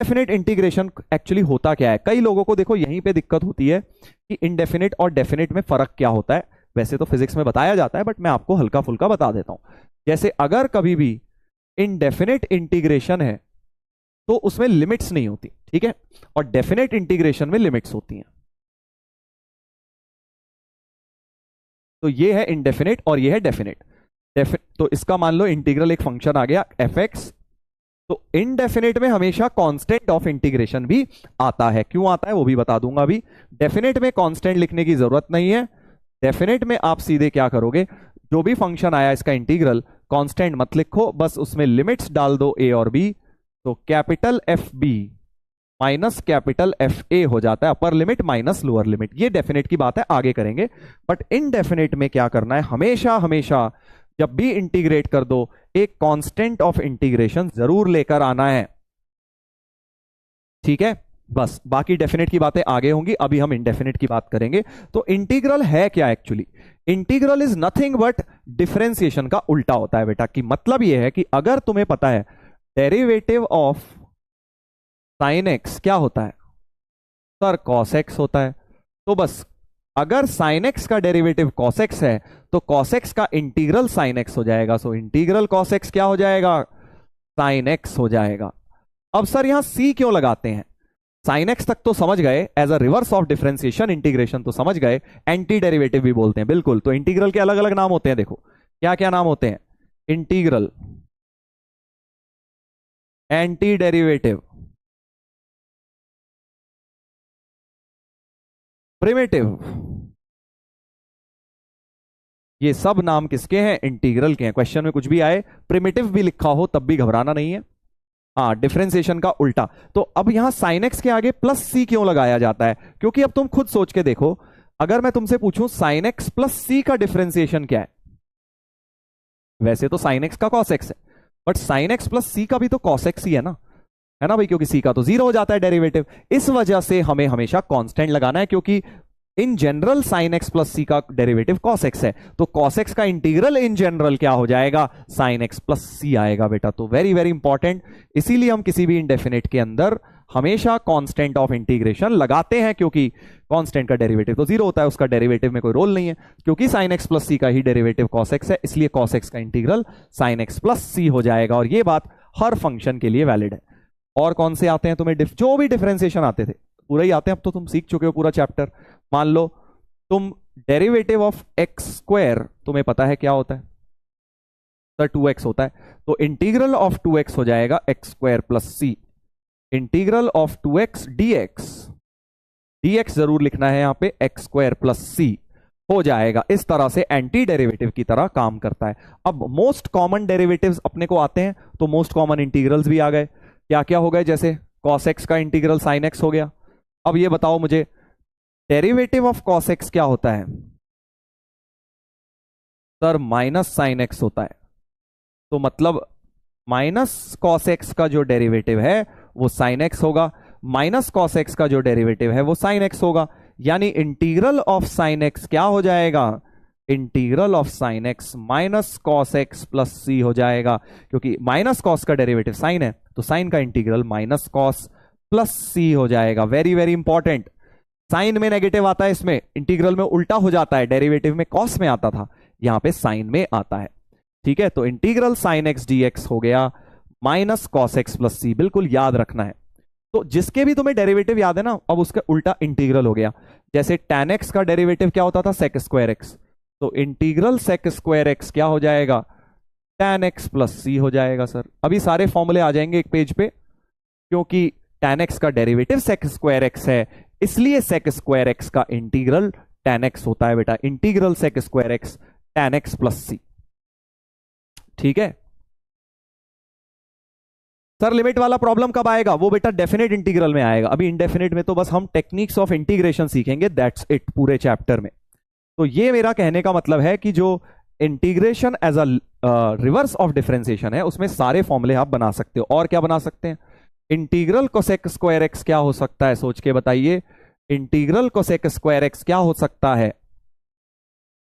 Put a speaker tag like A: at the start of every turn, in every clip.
A: Definite integration actually होता क्या है? कई लोगों को देखो यहीं पे दिक्कत होती है कि इनडेफिनेट और डेफिनेट में फर्क क्या होता है। वैसे तो फिजिक्स में बताया जाता है, बट मैं आपको हल्का फुल्का बता देता हूं। जैसे अगर कभी भी इनडेफिनेट इंटीग्रेशन है तो उसमें लिमिट्स नहीं होती, ठीक है, और डेफिनेट इंटीग्रेशन में लिमिट्स होती हैं। तो ये है इनडेफिनेट और ये है डेफिनेट। तो इसका मान लो इंटीग्रल एक फंक्शन आ गया एफ एक्स, तो इनडेफिनेट में हमेशा कांस्टेंट ऑफ इंटीग्रेशन भी आता है। क्यों आता है वो भी बता दूंगा अभी। डेफिनेट में कांस्टेंट लिखने की जरूरत नहीं है। डेफिनेट में आप सीधे क्या करोगे, जो भी फंक्शन आया इसका इंटीग्रल, कांस्टेंट मत लिखो, बस उसमें लिमिट्स डाल दो ए और बी। तो capital F B minus capital F A हो जाता है, upper limit minus lower limit. ये डेफिनेट की बात है, आगे करेंगे। बट इनडेफिनेट में क्या करना है, हमेशा हमेशा जब भी इंटीग्रेट कर दो एक कांस्टेंट ऑफ इंटीग्रेशन जरूर लेकर आना है, ठीक है। बस बाकी डेफिनेट की बातें आगे होंगी, अभी हम इनडेफिनेट की बात करेंगे। तो इंटीग्रल है क्या actually? Integral is nothing but differentiation का उल्टा होता है बेटा। कि मतलब यह है कि अगर तुम्हें पता है डेरिवेटिव ऑफ साइन एक्स क्या होता है सर, कॉस एक्स होता है, तो बस अगर साइन एक्स का डेरिवेटिव कॉस एक्स है तो कॉस एक्स का इंटीग्रल साइन एक्स हो जाएगा। सो इंटीग्रल कॉस एक्स क्या हो जाएगा, साइन एक्स हो जाएगा। अब सर यहां सी क्यों लगाते हैं? साइन एक्स तक तो समझ गए, as a reverse of differentiation integration तो समझ गए, एंटी डेरिवेटिव भी बोलते हैं, बिल्कुल। तो इंटीग्रल के अलग अलग नाम होते हैं, देखो क्या क्या नाम होते हैं। इंटीग्रल, एंटी डेरिवेटिव, प्रिमिटिव, ये सब नाम किसके हैं, इंटीग्रल के हैं। क्वेश्चन में कुछ भी आए प्रिमिटिव भी लिखा हो तब भी घबराना नहीं है। हाँ, डिफरेंशिएशन का उल्टा। तो अब यहां साइन एक्स के आगे प्लस सी क्यों लगाया जाता है? क्योंकि अब तुम खुद सोच के देखो, अगर मैं तुमसे पूछूं साइन एक्स प्लस सी का डिफरेंशिएशन क्या है, वैसे तो साइन एक्स का कॉस एक्स है, but sign x plus C का भी तो कॉस एक्स ही है ना भाई, क्योंकि सी का तो जीरो हो जाता है डेरिवेटिव। इस वजह से हमें हमेशा कांस्टेंट लगाना है, क्योंकि in general sine x plus C का डेरिवेटिव कॉस एक्स है, तो कॉस एक्स का इंटीग्रल इन जनरल क्या हो जाएगा, साइन एक्स प्लस सी आएगा बेटा। तो वेरी वेरी इंपॉर्टेंट, इसीलिए हम किसी भी इंडेफिनेट के अंदर हमेशा कांस्टेंट ऑफ इंटीग्रेशन लगाते हैं, क्योंकि कांस्टेंट का डेरिवेटिव तो जीरो होता है, उसका डेरिवेटिव में कोई रोल नहीं है। क्योंकि साइन एक्स प्लस सी का ही डेरिवेटिव कॉस एक्स है, इसलिए कॉस एक्स का integral sign x plus C हो जाएगा। और ये बात हर फंक्शन के लिए वैलिड है। और कौन से आते हैं तुम्हें, जो भी डिफरेंशिएशन आते थे पूरा ही आते हैं, अब तो तुम सीख चुके हो पूरा चैप्टर। मान लो तुम डेरिवेटिव ऑफ एक्स स्क्वायर, तुम्हें पता है क्या होता है सर, 2x होता है, तो इंटीग्रल ऑफ 2x हो जाएगा x square plus C. Integral of 2x dx, dx जरूर लिखना है यहां पे, एक्स स्क्वायर प्लस सी हो जाएगा। इस तरह से एंटी डेरिवेटिव की तरह काम करता है। अब मोस्ट कॉमन डेरिवेटिव्स अपने को आते हैं, तो मोस्ट कॉमन इंटीग्रल्स भी आ गए। क्या क्या हो गए, जैसे कॉस एक्स का इंटीग्रल साइन एक्स हो गया। अब ये बताओ मुझे, डेरिवेटिव ऑफ कॉस एक्स क्या होता है सर, माइनस साइन एक्स होता है। तो मतलब माइनस कॉस एक्स का जो डेरिवेटिव है वो साइन एक्स होगा, माइनस कॉस एक्स का जो डेरिवेटिव है वो साइन एक्स होगा। यानी इंटीग्रल ऑफ साइन एक्स क्या हो जाएगा, integral of sine x minus cos x plus C हो जाएगा। क्योंकि माइनस कॉस का डेरिवेटिव साइन है, तो साइन का integral minus cos plus C हो जाएगा। वेरी वेरी इंपॉर्टेंट, साइन में नेगेटिव आता है, इसमें इंटीग्रल में उल्टा हो जाता है, डेरिवेटिव में कॉस में आता था, यहां पे साइन में आता है, ठीक है। तो इंटीग्रल साइन एक्स डीएक्स हो गया माइनस कॉस एक्स प्लस सी, बिल्कुल याद रखना है। तो जिसके भी तुम्हें डेरिवेटिव याद है ना, अब उसका उल्टा इंटीग्रल हो गया। जैसे tan एक्स का डेरिवेटिव क्या होता था, सेक स्क्वायर एक्स, तो इंटीग्रल सेक स्क्वायर एक्स क्या हो जाएगा, tan एक्स प्लस सी हो जाएगा। सर अभी सारे फॉर्मूले आ जाएंगे एक पेज पे, क्योंकि tan एक्स का डेरिवेटिव सेक स्क्वायर एक्स है, इसलिए सेक स्क्वायर एक्स का इंटीग्रल tan एक्स होता है बेटा। Integral sec square x tan x plus C, ठीक है। सर लिमिट वाला प्रॉब्लम कब आएगा, वो बेटा डेफिनेट इंटीग्रल में आएगा। अभी इनडेफिनेट में तो बस हम टेक्निक्स ऑफ इंटीग्रेशन सीखेंगे, दैट्स इट पूरे चैप्टर में। तो ये मेरा कहने का मतलब है कि जो integration as a reverse of differentiation है, उसमें सारे फॉर्मूले आप बना सकते हो। और क्या बना सकते हैं, इंटीग्रल कोसेक स्क्वायर एक्स क्या हो सकता है, सोच के बताइए। इंटीग्रल कोसेक स्क्वायर एक्स क्या हो सकता है,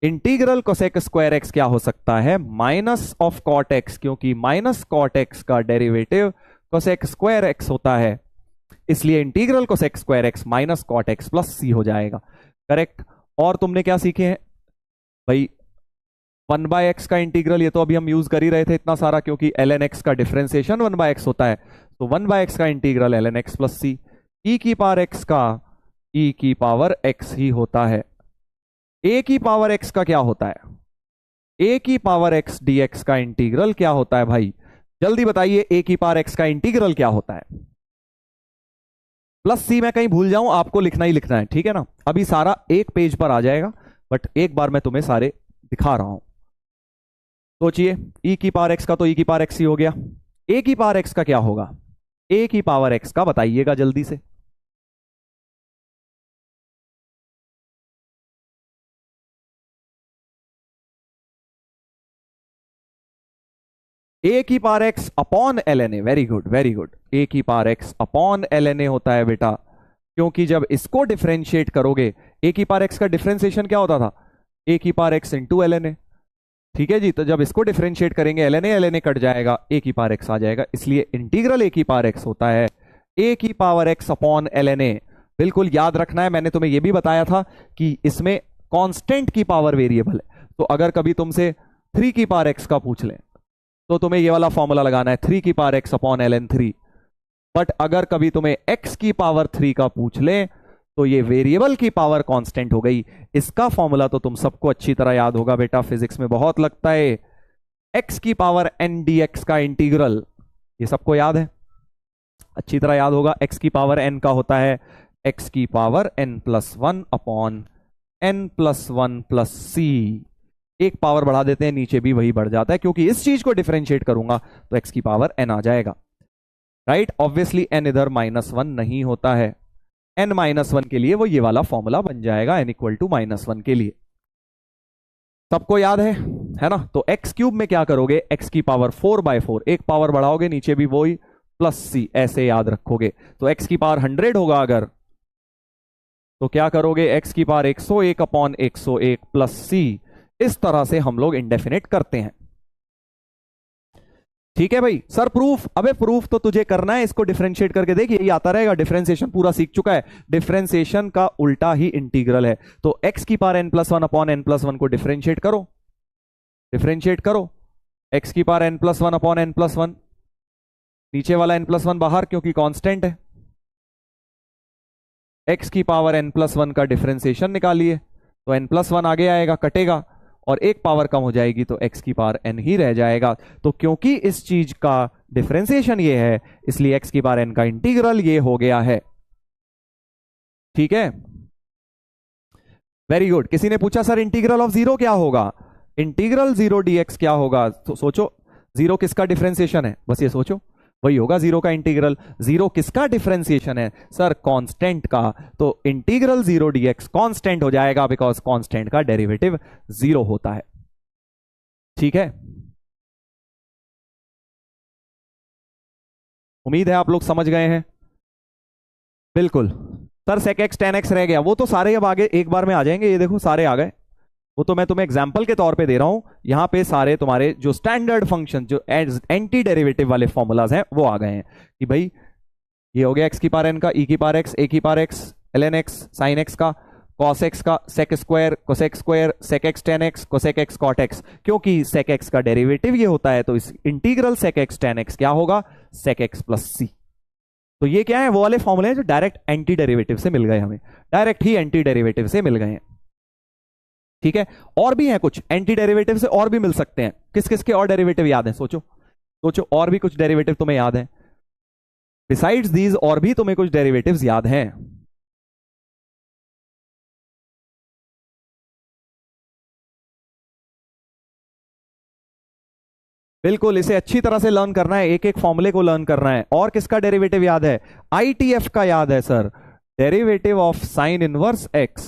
A: इंटीग्रल कोसेक स्क्वायर एक्स क्या हो सकता है, माइनस ऑफ कॉट एक्स, क्योंकि माइनस कॉट एक्स का डेरिवेटिव कोसेक स्क्वायर एक्स होता है। इसलिए integral cosec square x minus cot x plus C हो जाएगा। करेक्ट। और तुमने क्या सीखे हैं भाई, 1/x का इंटीग्रल, ये तो अभी हम यूज कर ही रहे थे इतना सारा, क्योंकि ln x का डिफरेंशिएशन 1/x होता है, तो 1/x का इंटीग्रल ln x प्लस सी, e की पावर x का e की पावर x ही होता है। a की पावर x का क्या होता है, a की पावर x dx का इंटीग्रल क्या होता है भाई, जल्दी बताइए, a की पावर x का इंटीग्रल क्या होता है। प्लस सी मैं कहीं भूल जाऊं आपको लिखना ही लिखना है, ठीक है ना। अभी सारा एक पेज पर आ जाएगा, बट एक बार मैं तुम्हें सारे दिखा रहा हूं। सोचिए, e की पावर x का तो e की पावर x ही हो गया, a की पावर x का क्या होगा, a की पावर x का बताइएगा जल्दी से। a की power x upon ln a, very good very good, a की power x upon ln a होता है बेटा, क्योंकि जब इसको डिफरेंशिएट करोगे, a की पावर x का डिफरेंशिएशन क्या होता था, a की power x into ln a, ठीक है जी। तो जब इसको डिफरेंशिएट करेंगे ln a कट जाएगा, a की पावर x आ जाएगा, इसलिए इंटीग्रल a की पावर x होता है a की power x upon ln a। बिल्कुल याद रखना है, मैंने तुम्हें यह भी बताया था कि इसमें कांस्टेंट की पावर वेरिएबल है, तो अगर कभी तुमसे 3 की पावर x का पूछ लें तो तुम्हें ये वाला फॉर्मूला लगाना है, 3 की power x upon ln 3। But अगर कभी तुम्हें x की पावर 3 का पूछ ले तो ये वेरिएबल की पावर कांस्टेंट हो गई। इसका फॉर्मूला तो तुम सबको अच्छी तरह याद होगा बेटा, फिजिक्स में बहुत लगता है, x की पावर n dx का इंटीग्रल, ये सबको याद है, अच्छी तरह याद होगा। x की पावर n का होता है x की power n plus 1 upon n plus 1 plus C, एक पावर बढ़ा देते हैं, नीचे भी वही बढ़ जाता है, क्योंकि इस चीज को डिफरेंशिएट करूंगा तो x की पावर n आ जाएगा, राइट। ऑब्वियसली n इधर -1 नहीं होता है, n -1 के लिए वो ये वाला फॉर्मूला बन जाएगा, n इक्वल टू -1 के लिए, सबको याद है ना। तो x क्यूब में क्या करोगे, x की पावर 4/4, एक पावर बढ़ाओगे नीचे भी वही प्लस सी, ऐसे याद रखोगे। तो x की पावर 100 होगा अगर, तो क्या करोगे, x की पावर 101 अपॉन 101 प्लस सी, इस तरह से हम लोग इंडेफिनेट करते हैं, ठीक है भाई। सर प्रूफ, अबे प्रूफ तो तुझे करना है, इसको डिफरेंशिएट करके देख, यही आता रहेगा, डिफरेंशिएशन पूरा सीख चुका है, डिफरेंशिएशन का उल्टा ही इंटीग्रल है। तो x की पावर n+1 अपॉन n+1 को डिफरेंशिएट करो, डिफरेंशिएट करो, x की पावर n+1 अपॉन n+1, नीचे वाला n+1 बाहर क्योंकि कांस्टेंट है, x की पावर n+1 का डिफरेंशिएशन निकालिए, तो n+1 आगे आएगा, कटेगा, और एक पावर कम हो जाएगी तो x की पावर n ही रह जाएगा। तो क्योंकि इस चीज का डिफरेंशिएशन ये है, इसलिए x की पावर n का इंटीग्रल ये हो गया है, ठीक है, वेरी गुड। किसी ने पूछा सर इंटीग्रल ऑफ जीरो क्या होगा, इंटीग्रल 0 dx क्या होगा, तो सोचो, जीरो किसका डिफरेंशिएशन है, बस ये सोचो, वही होगा जीरो का इंटीग्रल। जीरो किसका डिफरेंशिएशन है सर, कांस्टेंट का, तो इंटीग्रल 0 dx कांस्टेंट हो जाएगा, बिकॉज कांस्टेंट का डेरिवेटिव 0 होता है, ठीक है। उम्मीद है आप लोग समझ गए हैं, बिल्कुल। Sir sec x tan x रह गया, वो तो सारे अब आगे एक बार में आ जाएंगे, ये देखो सारे आ गए, वो तो मैं तुम्हें एग्जांपल के तौर पे दे रहा हूं, यहां पे सारे तुम्हारे जो स्टैंडर्ड फंक्शन, जो एंटी डेरिवेटिव वाले फॉर्मूलाज हैं वो आ गए हैं, कि भाई ये हो गया x की पावर n का, e की पावर x, a की power x, ln x, sin x का, cos x का, sec square, cosec square, sec x tan x, cosec x cot x, क्योंकि sec x का डेरिवेटिव ये होता है, तो इस integral sec x tan x क्या होगा, sec x प्लस c। तो ये क्या है, वो वाले फॉर्मूले हैं जो डायरेक्ट एंटी डेरिवेटिव से मिल गए, हमें डायरेक्ट ही एंटी डेरिवेटिव से मिल गए हैं, ठीक है। और भी हैं कुछ एंटी डेरिवेटिव से, और भी मिल सकते हैं, किस किस के और डेरिवेटिव याद हैं, सोचो सोचो, और भी कुछ डेरिवेटिव तुम्हें याद है, बिसाइड्स दीज और भी तुम्हें कुछ डेरिवेटिव्स याद हैं। बिल्कुल, इसे अच्छी तरह से लर्न करना है, एक एक फॉर्मूले को लर्न करना है। और किसका डेरिवेटिव याद है, आईटीएफ का याद है sir, derivative of sine inverse x,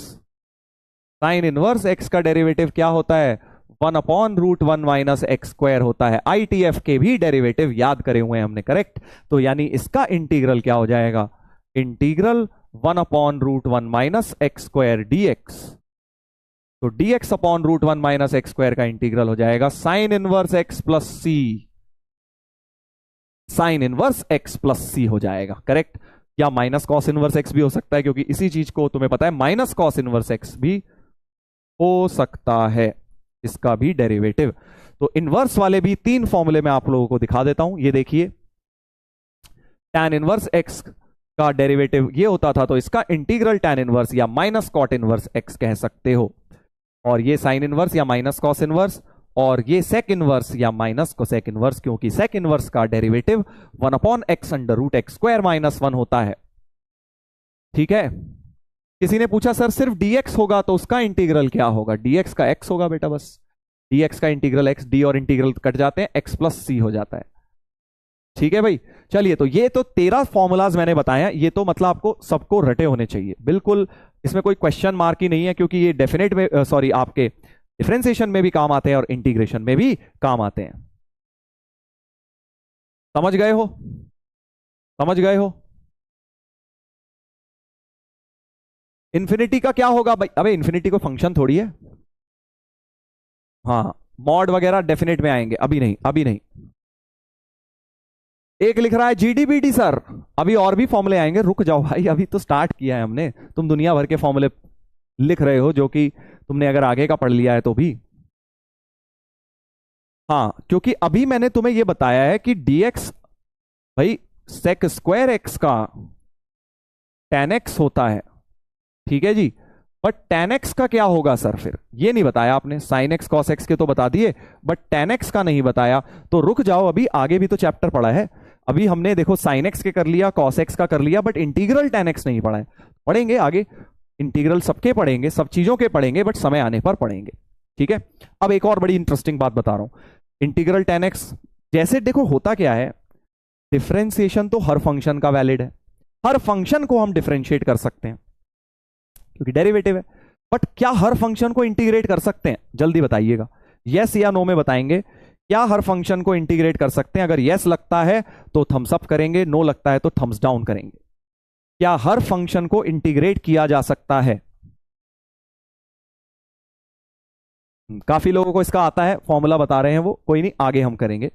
A: sine inverse x का डेरिवेटिव क्या होता है, 1/√1 माइनस एक्स स्क्वायर होता है। आईटीएफ के भी डेरिवेटिव याद करे हुए हैं हमने, करेक्ट। तो यानी इसका इंटीग्रल क्या हो जाएगा, integral 1/√1 minus x square dx, तो dx upon √1 minus x square का इंटीग्रल हो जाएगा साइन इनवर्स एक्स प्लस सी, sine inverse x plus C हो जाएगा, करेक्ट। या माइनस कॉस इनवर्स एक्स भी हो सकता है, क्योंकि इसी चीज को तुम्हें पता है माइनस कॉस इनवर्स एक्स भी हो सकता है, इसका भी डेरिवेटिव। तो इनवर्स वाले भी 3 फॉर्मूले में आप लोगों को दिखा देता हूं। ये देखिए, tan इनवर्स एक्स का डेरिवेटिव ये होता था, तो इसका इंटीग्रल tan इनवर्स या माइनस कॉट इनवर्स एक्स कह सकते हो। और ये साइन इनवर्स या माइनस कॉस इनवर्स, और ये सेक इनवर्स या माइनस कोसेक इनवर्स, क्योंकि सेक इनवर्स का derivative 1/x under root x square minus 1 होता है। ठीक है। किसी ने पूछा सर सिर्फ dx होगा तो उसका इंटीग्रल क्या होगा? dx का x होगा बेटा, बस dx का इंटीग्रल x, d और इंटीग्रल कट जाते हैं, x प्लस c हो जाता है। ठीक है भाई। चलिए, तो ये तो 13 फॉर्मूलाज मैंने बताया, ये तो मतलब आपको सबको रटे होने चाहिए बिल्कुल, इसमें कोई क्वेश्चन मार्क ही नहीं है, क्योंकि ये डेफिनेट में सॉरी आपके डिफरेंशिएशन में भी काम आते हैं और इंटीग्रेशन में भी काम आते हैं। समझ गए हो? समझ गए हो? इन्फिनिटी का क्या होगा भाई? अबे इन्फिनिटी को फंक्शन थोड़ी है। हाँ, मॉड वगैरह डेफिनेट में आएंगे, अभी नहीं, अभी नहीं। एक लिख रहा है जीडीबीडी सर, अभी और भी फॉर्मूले आएंगे, रुक जाओ भाई, अभी तो स्टार्ट किया है हमने। तुम दुनिया भर के फॉर्मूले लिख रहे हो, जो कि तुमने अगर आगे का पढ़ लिया है तो भी। हाँ, क्योंकि अभी मैंने तुम्हें यह बताया है कि dx भाई sec स्क्वायर एक्स का tan x होता है। ठीक है जी। बट tan x का क्या होगा सर? फिर ये नहीं बताया आपने। sin x cos x के तो बता दिए, बट tan x का नहीं बताया। तो रुक जाओ, अभी आगे भी तो चैप्टर पढ़ा है। अभी हमने देखो sin x के कर लिया, cos x का कर लिया, बट इंटीग्रल tan x नहीं पढ़ा है। पढ़ेंगे आगे, इंटीग्रल सबके पढ़ेंगे, सब चीजों के पढ़ेंगे, बट समय आने पर पढ़ेंगे। ठीक है। अब एक और बड़ी इंटरेस्टिंग बात बता रहा हूं, इंटीग्रल tan x जैसे देखो होता क्या है, डिफरेंशिएशन तो हर फंक्शन का वैलिड है, हर फंक्शन को हम डिफरेंशिएट कर सकते हैं क्योंकि डेरिवेटिव है। बट क्या हर फंक्शन को इंटीग्रेट कर सकते हैं? जल्दी बताइएगा, यस या नो में बताएंगे। क्या हर फंक्शन को इंटीग्रेट कर सकते हैं? अगर यस लगता है तो थम्स अप करेंगे, नो लगता है तो थम्स डाउन करेंगे। क्या हर फंक्शन को इंटीग्रेट किया जा सकता है? काफी लोगों को इसका आता है, फॉर्मूला बता रहे हैं वो, कोई नहीं, आगे हम करेंगे।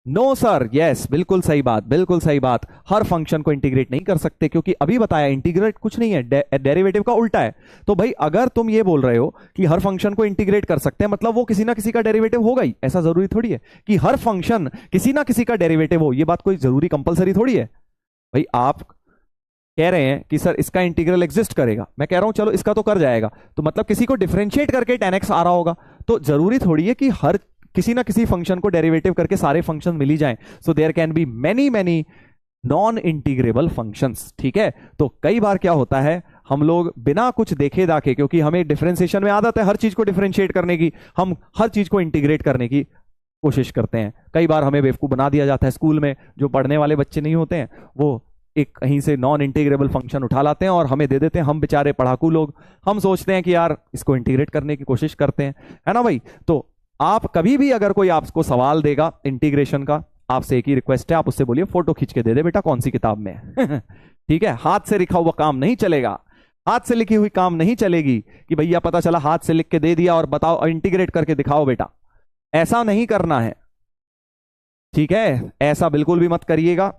A: नो सर, यस, बिल्कुल सही बात, बिल्कुल सही बात। हर फंक्शन को इंटीग्रेट नहीं कर सकते, क्योंकि अभी बताया इंटीग्रेट कुछ नहीं है, डेरिवेटिव का उल्टा है। तो भाई अगर तुम ये बोल रहे हो कि हर फंक्शन को इंटीग्रेट कर सकते हैं, मतलब वो किसी ना किसी का डेरिवेटिव होगा ही। ऐसा जरूरी थोड़ी है कि हर फंक्शन किसी ना किसी का डेरिवेटिव हो, ये बात कोई जरूरी कंपलसरी थोड़ी है। भाई आप कह रहे हैं कि सर इसका इंटीग्रल एग्जिस्ट करेगा, मैं कह रहा हूं चलो इसका तो कर जाएगा, तो मतलब किसी को डिफरेंशिएट करके tan x आ रहा होगा। तो जरूरी थोड़ी है कि हर किसी ना किसी फंक्शन को डेरिवेटिव करके सारे फंक्शन मिल ही जाएं। So there can be many many non integrable functions. ठीक है। तो कई बार क्या होता है, हम लोग बिना कुछ देखे दाखे, क्योंकि हमें डिफरेंशिएशन में आदत है हर चीज को डिफरेंशिएट करने की, हम हर चीज को इंटीग्रेट करने की कोशिश करते हैं। कई बार हमें बेवकूफ बना दिया जाता है स्कूल में, जो पढ़ने वाले बच्चे नहीं होते हैं वो एक कहीं से नॉन इंटीग्रेबल फंक्शन उठा लाते हैं और हमें दे देते हैं। हम बेचारे पढ़ाकू लोग, हम सोचते हैं कि यार इसको इंटीग्रेट करने की कोशिश करते हैं, है ना भाई। तो आप कभी भी अगर कोई आपको सवाल देगा इंटीग्रेशन का, आपसे एक ही रिक्वेस्ट है, आप उससे बोलिए फोटो खींच के दे दे बेटा कौन सी किताब में है। ठीक है। हाथ से लिखा हुआ काम नहीं चलेगा, हाथ से लिखी हुई काम नहीं चलेगी कि भैया पता चला हाथ से लिख के दे दिया और बताओ इंटीग्रेट करके दिखाओ बेटा, ऐसा नहीं करना है। ठीक है, ऐसा बिल्कुल भी मत करिएगा,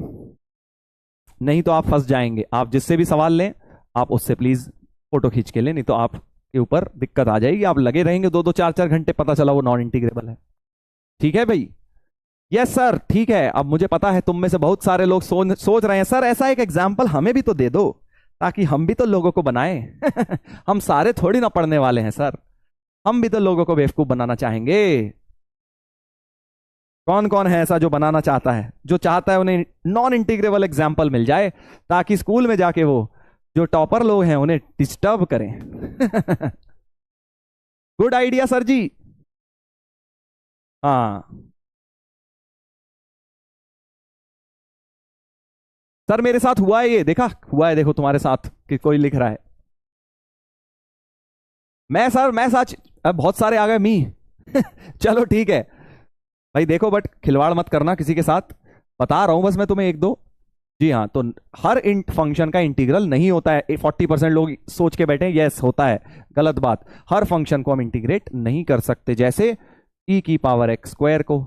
A: नहीं तो आप फंस जाएंगे। आप जिससे भी सवाल लें आप उससे प्लीज फोटो खींच के लें, नहीं तो आपके ऊपर दिक्कत आ जाएगी। आप लगे रहेंगे 2-2 4-4 घंटे, पता चला वो नॉन इंटीग्रेबल है। ठीक है भाई। यस सर, ठीक है। अब मुझे पता है तुम में से बहुत सारे लोग सोच रहे हैं सर ऐसा एक एग्जाम्पल हमें भी तो दे दो, ताकि हम भी तो लोगों को बनाएं। हम सारे थोड़ी ना पढ़ने वाले हैं सर, हम भी तो लोगों को बेवकूफ बनाना चाहेंगे। कौन कौन है ऐसा जो बनाना चाहता है, जो चाहता है उन्हें नॉन इंटीग्रेबल एग्जाम्पल मिल जाए, ताकि स्कूल में जाके वो जो टॉपर लोग हैं उन्हें डिस्टर्ब करें। गुड आइडिया सर जी। हाँ सर, मेरे साथ हुआ है, ये देखा हुआ है, देखो तुम्हारे साथ कि कोई लिख रहा है मैं सर, मैं सच, अब बहुत सारे आ गए मी। चलो ठीक है भाई, देखो बट खिलवाड़ मत करना किसी के साथ, बता रहा हूं बस मैं तुम्हें एक दो। जी हाँ, तो हर फंक्शन का इंटीग्रल नहीं होता है। 40% लोग सोच के बैठे हैं यस होता है, गलत बात। हर फंक्शन को हम इंटीग्रेट नहीं कर सकते, जैसे e की पावर x स्क्वायर को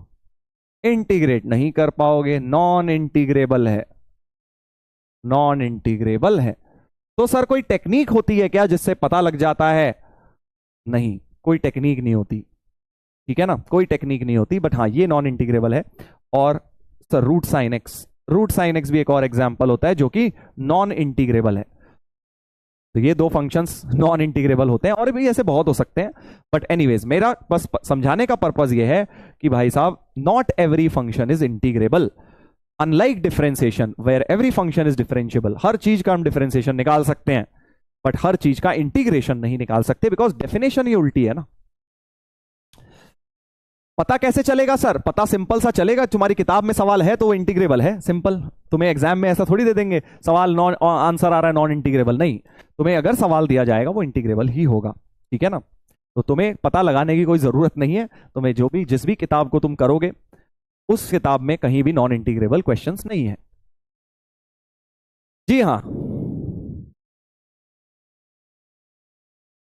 A: इंटीग्रेट नहीं कर पाओगे, नॉन इंटीग्रेबल है, नॉन इंटीग्रेबल है। तो सर कोई टेक्निक होती है क्या जिससे पता लग जाता है? नहीं, कोई टेक्निक नहीं होती, ठीक है ना, कोई टेक्निक नहीं होती, बट हाँ ये नॉन इंटीग्रेबल है। और sir root sine x, root sine x भी एक और एग्जाम्पल होता है जो कि नॉन इंटीग्रेबल है। तो ये दो फंक्शंस नॉन इंटीग्रेबल होते हैं, और भी ऐसे बहुत हो सकते हैं, बट एनीवेज मेरा बस समझाने का पर्पज ये है कि भाई साहब not every function is integrable, unlike differentiation where every function is differentiable. हर चीज का हम डिफरेंशिएशन निकाल सकते हैं, बट हर चीज का इंटीग्रेशन नहीं निकाल सकते, बिकॉज डेफिनेशन ही उल्टी है ना। पता कैसे चलेगा सर? पता सिंपल सा चलेगा, तुम्हारी किताब में सवाल है तो वो इंटीग्रेबल है, सिंपल। तुम्हें एग्जाम में ऐसा थोड़ी दे देंगे सवाल नॉन आंसर आ रहा है नॉन इंटीग्रेबल, नहीं, तुम्हें अगर सवाल दिया जाएगा वो इंटीग्रेबल ही होगा, ठीक है ना। तो तुम्हें पता लगाने की कोई जरूरत नहीं है, तुम्हें जो भी जिस भी किताब को तुम करोगे उस किताब में कहीं भी नॉन इंटीग्रेबल क्वेश्चंस नहीं है। जी हाँ,